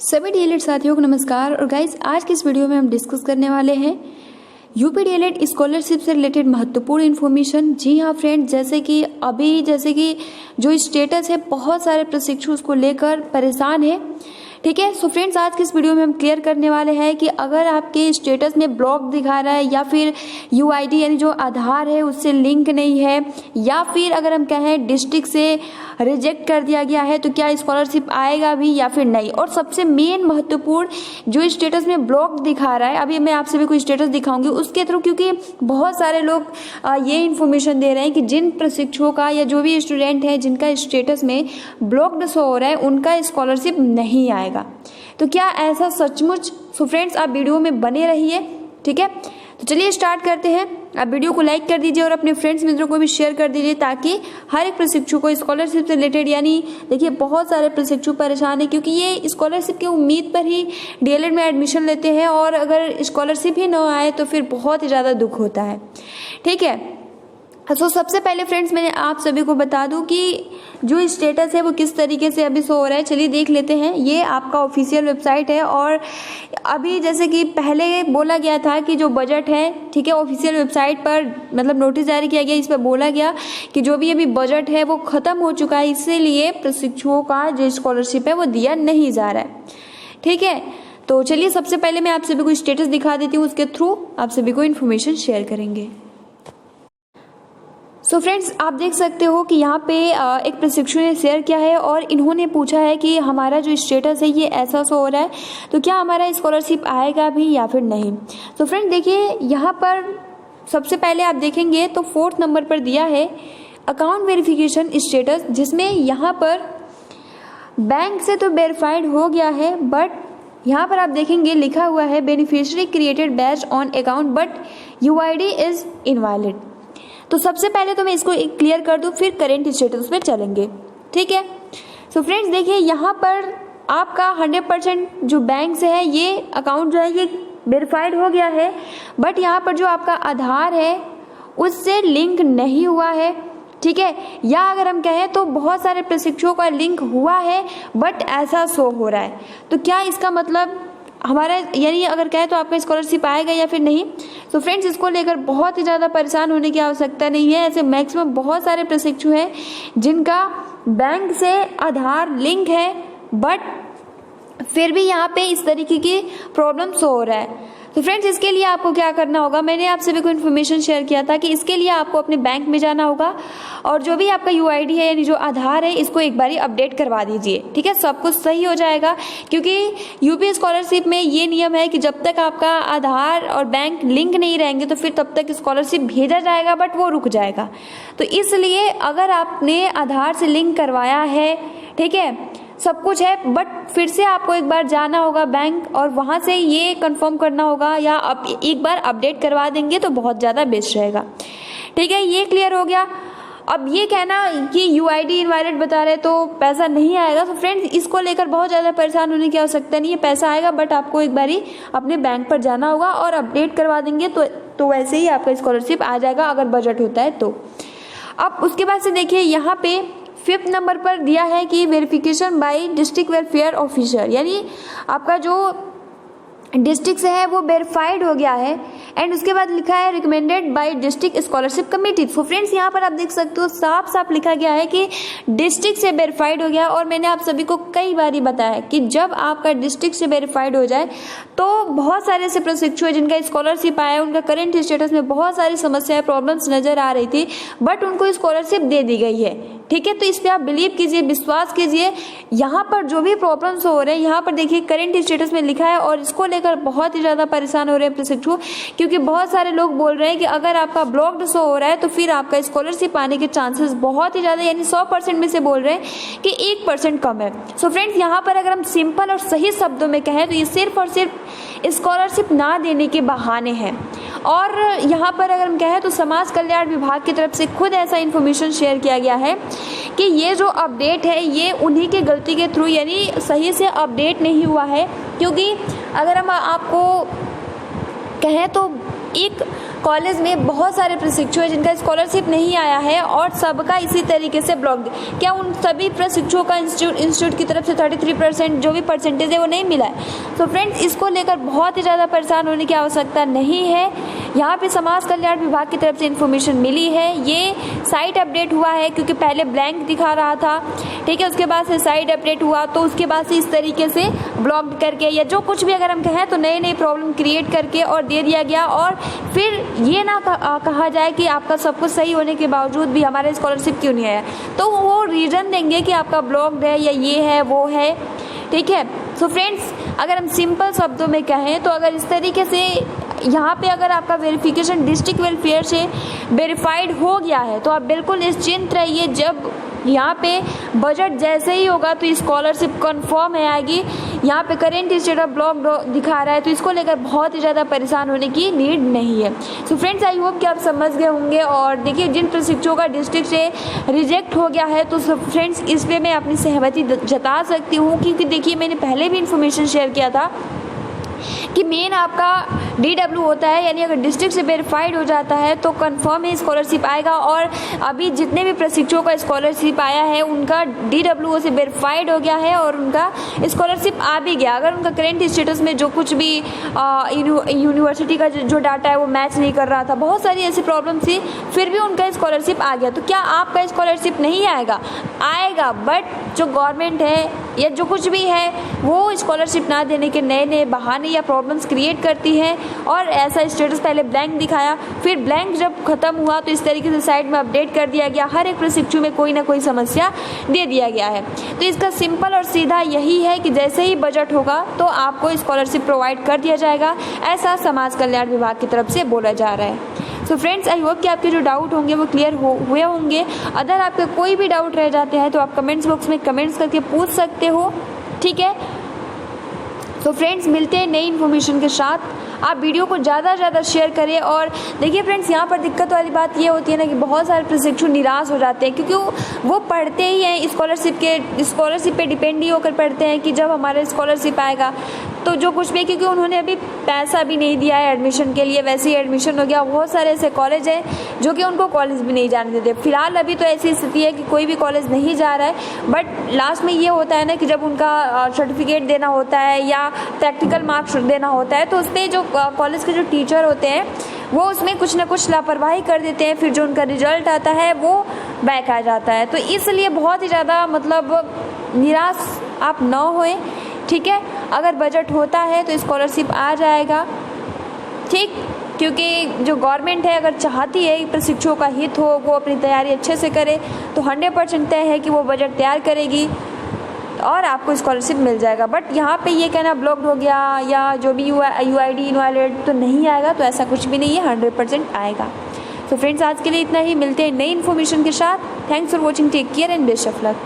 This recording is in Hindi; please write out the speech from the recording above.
सभी डीएलएड साथियों को नमस्कार। और गाइस, आज की इस वीडियो में हम डिस्कस करने वाले हैं यूपी डीएलएड स्कॉलरशिप से रिलेटेड महत्वपूर्ण इन्फॉर्मेशन। जी हाँ फ्रेंड्स, जैसे कि जो स्टेटस है, बहुत सारे प्रशिक्षु उसको लेकर परेशान है। ठीक है, सो फ्रेंड्स, आज की इस वीडियो में हम क्लियर करने वाले हैं कि अगर आपके स्टेटस में ब्लॉक दिखा रहा है या फिर यूआईडी यानी जो आधार है उससे लिंक नहीं है, या फिर अगर हम कहें डिस्ट्रिक्ट से रिजेक्ट कर दिया गया है, तो क्या स्कॉलरशिप आएगा भी या फिर नहीं। और सबसे मेन महत्वपूर्ण, जो स्टेटस में ब्लॉक दिखा रहा है, अभी मैं आपसे भी कोई स्टेटस दिखाऊंगी उसके थ्रू, क्योंकि बहुत सारे लोग ये इन्फॉर्मेशन दे रहे हैं कि जिन प्रशिक्षुओं का या जो भी स्टूडेंट है जिनका स्टेटस में ब्लॉक्ड शो हो रहा है उनका स्कॉलरशिप नहीं आएगा। तो क्या ऐसा सचमुच? सो फ्रेंड्स, आप वीडियो में बने रहिए। ठीक है, तो चलिए स्टार्ट करते हैं। आप वीडियो को लाइक कर दीजिए और अपने फ्रेंड्स मित्रों को भी शेयर कर दीजिए, ताकि हर एक प्रशिक्षु को स्कॉलरशिप से रिलेटेड, यानी देखिए बहुत सारे प्रशिक्षु परेशान है क्योंकि ये स्कॉलरशिप की उम्मीद पर ही डीएलएड में एडमिशन लेते हैं, और अगर स्कॉलरशिप ही न आए तो फिर बहुत ही ज़्यादा दुख होता है। ठीक है, तो सबसे पहले फ्रेंड्स, मैं आप सभी को बता दूं कि जो स्टेटस है वो किस तरीके से अभी शो हो रहा है। चलिए देख लेते हैं। ये आपका ऑफिशियल वेबसाइट है, और अभी जैसे कि पहले बोला गया था कि जो बजट है, ठीक है, ऑफिशियल वेबसाइट पर मतलब नोटिस जारी किया गया, इस पर बोला गया कि जो भी अभी बजट है वो ख़त्म हो चुका है, इसीलिए प्रशिक्षुओं का जो स्कॉलरशिप है वो दिया नहीं जा रहा है। ठीक है, तो चलिए सबसे पहले मैं आप सभी को स्टेटस दिखा देती हूँ, उसके थ्रू आप सभी को इन्फॉर्मेशन शेयर करेंगे। सो फ्रेंड्स, आप देख सकते हो कि यहाँ पे एक प्रशिक्षु ने शेयर किया है और इन्होंने पूछा है कि हमारा जो स्टेटस है ये ऐसा शो हो रहा है, तो क्या हमारा स्कॉलरशिप आएगा भी या फिर नहीं। तो फ्रेंड देखिए, यहाँ पर सबसे पहले आप देखेंगे तो 4th नंबर पर दिया है अकाउंट वेरिफिकेशन स्टेटस, जिसमें यहाँ पर बैंक से तो वेरीफाइड हो गया है, बट यहाँ पर आप देखेंगे लिखा हुआ है beneficiary created based on account but UID is invalid. तो सबसे पहले तो मैं इसको क्लियर कर दूं, फिर करेंट स्टेटस पे चलेंगे। ठीक है, सो फ्रेंड्स देखिए, यहाँ पर आपका 100% जो बैंक से है ये अकाउंट जो है ये वेरीफाइड हो गया है, बट यहाँ पर जो आपका आधार है उससे लिंक नहीं हुआ है। ठीक है, या अगर हम कहें तो बहुत सारे प्रशिक्षुओं का लिंक हुआ है बट ऐसा शो हो रहा है। तो क्या इसका मतलब हमारा, यानी अगर कहें तो आपका स्कॉलरशिप आएगा या फिर नहीं। तो फ्रेंड्स, इसको लेकर बहुत ही ज़्यादा परेशान होने की आवश्यकता नहीं है। ऐसे मैक्सिमम बहुत सारे प्रशिक्षु हैं जिनका बैंक से आधार लिंक है, बट फिर भी यहाँ पे इस तरीके की प्रॉब्लम शो हो रहा है। तो फ्रेंड्स, इसके लिए आपको क्या करना होगा, मैंने आप सभी को इन्फॉर्मेशन शेयर किया था कि इसके लिए आपको अपने बैंक में जाना होगा और जो भी आपका यूआईडी है यानी जो आधार है इसको एक बारी अपडेट करवा दीजिए। ठीक है, सब कुछ सही हो जाएगा, क्योंकि यूपी स्कॉलरशिप में ये नियम है कि जब तक आपका आधार और बैंक लिंक नहीं रहेंगे तो फिर तब तक स्कॉलरशिप भेजा जाएगा, बट वो रुक जाएगा। तो इसलिए अगर आपने आधार से लिंक करवाया है, ठीक है, सब कुछ है, बट फिर से आपको एक बार जाना होगा बैंक और वहां से ये कंफर्म करना होगा, या आप एक बार अपडेट करवा देंगे तो बहुत ज़्यादा बेस्ट रहेगा। ठीक है, ये क्लियर हो गया। अब ये कहना कि यूआईडी इनवैलिड बता रहे तो पैसा नहीं आएगा, तो फ्रेंड्स इसको लेकर बहुत ज़्यादा परेशान होने की आवश्यकता नहीं है। पैसा आएगा, बट आपको एक बारी अपने बैंक पर जाना होगा और अपडेट करवा देंगे तो वैसे ही आपका स्कॉलरशिप आ जाएगा, अगर बजट होता है तो। अब उसके बाद से देखिए, यहाँ पे 5th नंबर पर दिया है कि verification bye district welfare officer, यानी आपका जो डिस्ट्रिक्ट से है वो वेरीफाइड हो गया है, एंड उसके बाद लिखा है recommended by district scholarship committee. तो फ्रेंड्स, यहाँ पर आप देख सकते हो साफ साफ लिखा गया है कि डिस्ट्रिक्ट से वेरीफाइड हो गया। और मैंने आप सभी को कई बार बताया कि जब आपका डिस्ट्रिक्ट से वेरीफाइड हो जाए तो बहुत सारे ऐसे प्रशिक्षु हैं जिनका स्कॉलरशिप आया, उनका करेंट स्टेटस में बहुत सारी समस्याएं, प्रॉब्लम्स नजर आ रही थी, बट उनको स्कॉलरशिप दे दी गई है। ठीक है, तो इस पर आप बिलीव कीजिए, विश्वास कीजिए। यहाँ पर जो भी प्रॉब्लम्स हो रहे हैं, यहाँ पर देखिए करेंट स्टेटस में लिखा है, और इसको लेकर बहुत ही ज़्यादा परेशान हो रहे हैं प्रशिक्षु, क्योंकि बहुत सारे लोग बोल रहे हैं कि अगर आपका ब्लॉक्ड शो हो रहा है तो फिर आपका स्कॉलरशिप आने के चांसेस बहुत ही ज़्यादा, यानी 100% में से बोल रहे हैं कि 1% कम है। सो फ्रेंड्स, यहाँ पर अगर हम सिंपल और सही शब्दों में कहें तो ये सिर्फ और सिर्फ स्कॉलरशिप ना देने के बहाने हैं। और यहाँ पर अगर हम कहें तो समाज कल्याण विभाग की तरफ से खुद ऐसा इन्फॉर्मेशन शेयर किया गया है कि ये जो अपडेट है ये उन्हीं की गलती के थ्रू, यानी सही से अपडेट नहीं हुआ है। क्योंकि अगर हम आपको कहें तो एक कॉलेज में बहुत सारे प्रशिक्षु हैं जिनका स्कॉलरशिप नहीं आया है और सबका इसी तरीके से ब्लॉक, क्या उन सभी प्रशिक्षुओं का इंस्टीट्यूट की तरफ से 33% जो भी परसेंटेज है वो नहीं मिला है? तो फ्रेंड्स, इसको लेकर बहुत ही ज़्यादा परेशान होने की आवश्यकता नहीं है। यहाँ पे समाज कल्याण विभाग की तरफ से इन्फॉर्मेशन मिली है, ये साइट अपडेट हुआ है क्योंकि पहले ब्लैंक दिखा रहा था, ठीक है। उसके बाद से साइट अपडेट हुआ तो उसके बाद से इस तरीके से ब्लॉक करके या जो कुछ भी अगर हम कहें तो नई नई प्रॉब्लम क्रिएट करके और दे दिया गया। और फिर ये ना कहा जाए कि आपका सब कुछ सही होने के बावजूद भी हमारा स्कॉलरशिप क्यों नहीं आया, तो वो रीज़न देंगे कि आपका ब्लॉक्ड है या ये है वो है, ठीक है। सो फ्रेंड्स, अगर हम सिंपल शब्दों में कहें तो अगर इस तरीके से यहाँ पे अगर आपका वेरिफिकेशन डिस्ट्रिक्ट वेलफेयर से वेरीफाइड हो गया है तो आप बिल्कुल निश्चिंत रहिए। जब यहाँ पे बजट जैसे ही होगा तो स्कॉलरशिप कंफर्म है आएगी। यहाँ पे करेंट स्टेट ऑफ ब्लॉक दिखा रहा है तो इसको लेकर बहुत ही ज़्यादा परेशान होने की नीड नहीं है। सो फ्रेंड्स, आई होप कि आप समझ गए होंगे। और देखिए, जिन प्रशिक्षुओं का डिस्ट्रिक्ट से रिजेक्ट हो गया है तो फ्रेंड्स इस पर मैं अपनी सहमति जता सकती हूँ, क्योंकि देखिए मैंने पहले भी इन्फॉर्मेशन शेयर किया था कि मेन आपका DW होता है, यानी अगर डिस्ट्रिक्ट से वेरीफाइड हो जाता है तो कंफर्म ही स्कॉलरशिप आएगा। और अभी जितने भी प्रशिक्षुओं का स्कॉलरशिप आया है उनका DWO से वेरीफाइड हो गया है और उनका स्कॉलरशिप आ भी गया। अगर उनका करेंट स्टेटस में जो कुछ भी यूनिवर्सिटी का जो डाटा है वो मैच नहीं कर रहा था, बहुत सारी ऐसी प्रॉब्लम थी, फिर भी उनका स्कॉलरशिप आ गया। तो क्या आपका स्कॉलरशिप नहीं आएगा? आएगा, बट जो गवर्नमेंट है या जो कुछ भी है वो स्कॉलरशिप ना देने के नए नए बहाने या प्रॉब्लम्स क्रिएट करती है। और ऐसा स्टेटस पहले ब्लैंक दिखाया, फिर ब्लैंक जब खत्म हुआ तो इस तरीके से साइट में अपडेट कर दिया गया, हर एक प्रशिक्षु में कोई ना कोई समस्या दे दिया गया है। तो इसका सिंपल और सीधा यही है कि जैसे ही बजट होगा तो आपको स्कॉलरशिप प्रोवाइड कर दिया जाएगा, ऐसा समाज कल्याण विभाग की तरफ से बोला जा रहा है। सो फ्रेंड्स, आई होप कि आपके जो डाउट होंगे वो क्लियर हुए होंगे। अगर आपके कोई भी डाउट रह जाते हैं तो आप कमेंट्स बॉक्स में कमेंट्स करके पूछ सकते हो, ठीक है। तो फ्रेंड्स, मिलते हैं नई इन्फॉर्मेशन के साथ। आप वीडियो को ज़्यादा से ज़्यादा शेयर करें। और देखिए फ्रेंड्स, यहाँ पर दिक्कत वाली बात ये होती है ना कि बहुत सारे प्रशिक्षु निराश हो जाते हैं, क्योंकि वो पढ़ते ही हैं स्कॉलरशिप पे डिपेंड ही होकर पढ़ते हैं कि जब हमारा स्कॉलरशिप आएगा तो जो कुछ भी, क्योंकि उन्होंने अभी पैसा भी नहीं दिया है एडमिशन के लिए, वैसे ही एडमिशन हो गया। बहुत सारे ऐसे कॉलेज हैं जो कि उनको कॉलेज भी नहीं जाने देते। फिलहाल अभी तो ऐसी स्थिति है कि कोई भी कॉलेज नहीं जा रहा है, बट लास्ट में ये होता है ना कि जब उनका सर्टिफिकेट देना होता है या प्रैक्टिकल मार्क्स देना होता है तो उस पर जो कॉलेज के जो टीचर होते हैं वो उसमें कुछ ना कुछ लापरवाही कर देते हैं, फिर जो उनका रिजल्ट आता है वो बैक आ जाता है। तो इसलिए बहुत ही ज़्यादा निराश आप न होएं, ठीक है। अगर बजट होता है तो स्कॉलरशिप आ जाएगा, ठीक, क्योंकि जो गवर्नमेंट है अगर चाहती है कि प्रशिक्षुओं का हित हो, वो अपनी तैयारी अच्छे से करे, तो 100% तय है कि वो बजट तैयार करेगी और आपको स्कॉलरशिप मिल जाएगा। बट यहाँ पे ये कहना ब्लॉक्ड हो गया या जो भी UID इनवैलिड तो नहीं आएगा, तो ऐसा कुछ भी नहीं है, 100% आएगा। तो फ्रेंड्स, आज के लिए इतना ही। मिलते हैं नई इन्फॉर्मेशन के साथ। Thanks for watching, take care and best of luck.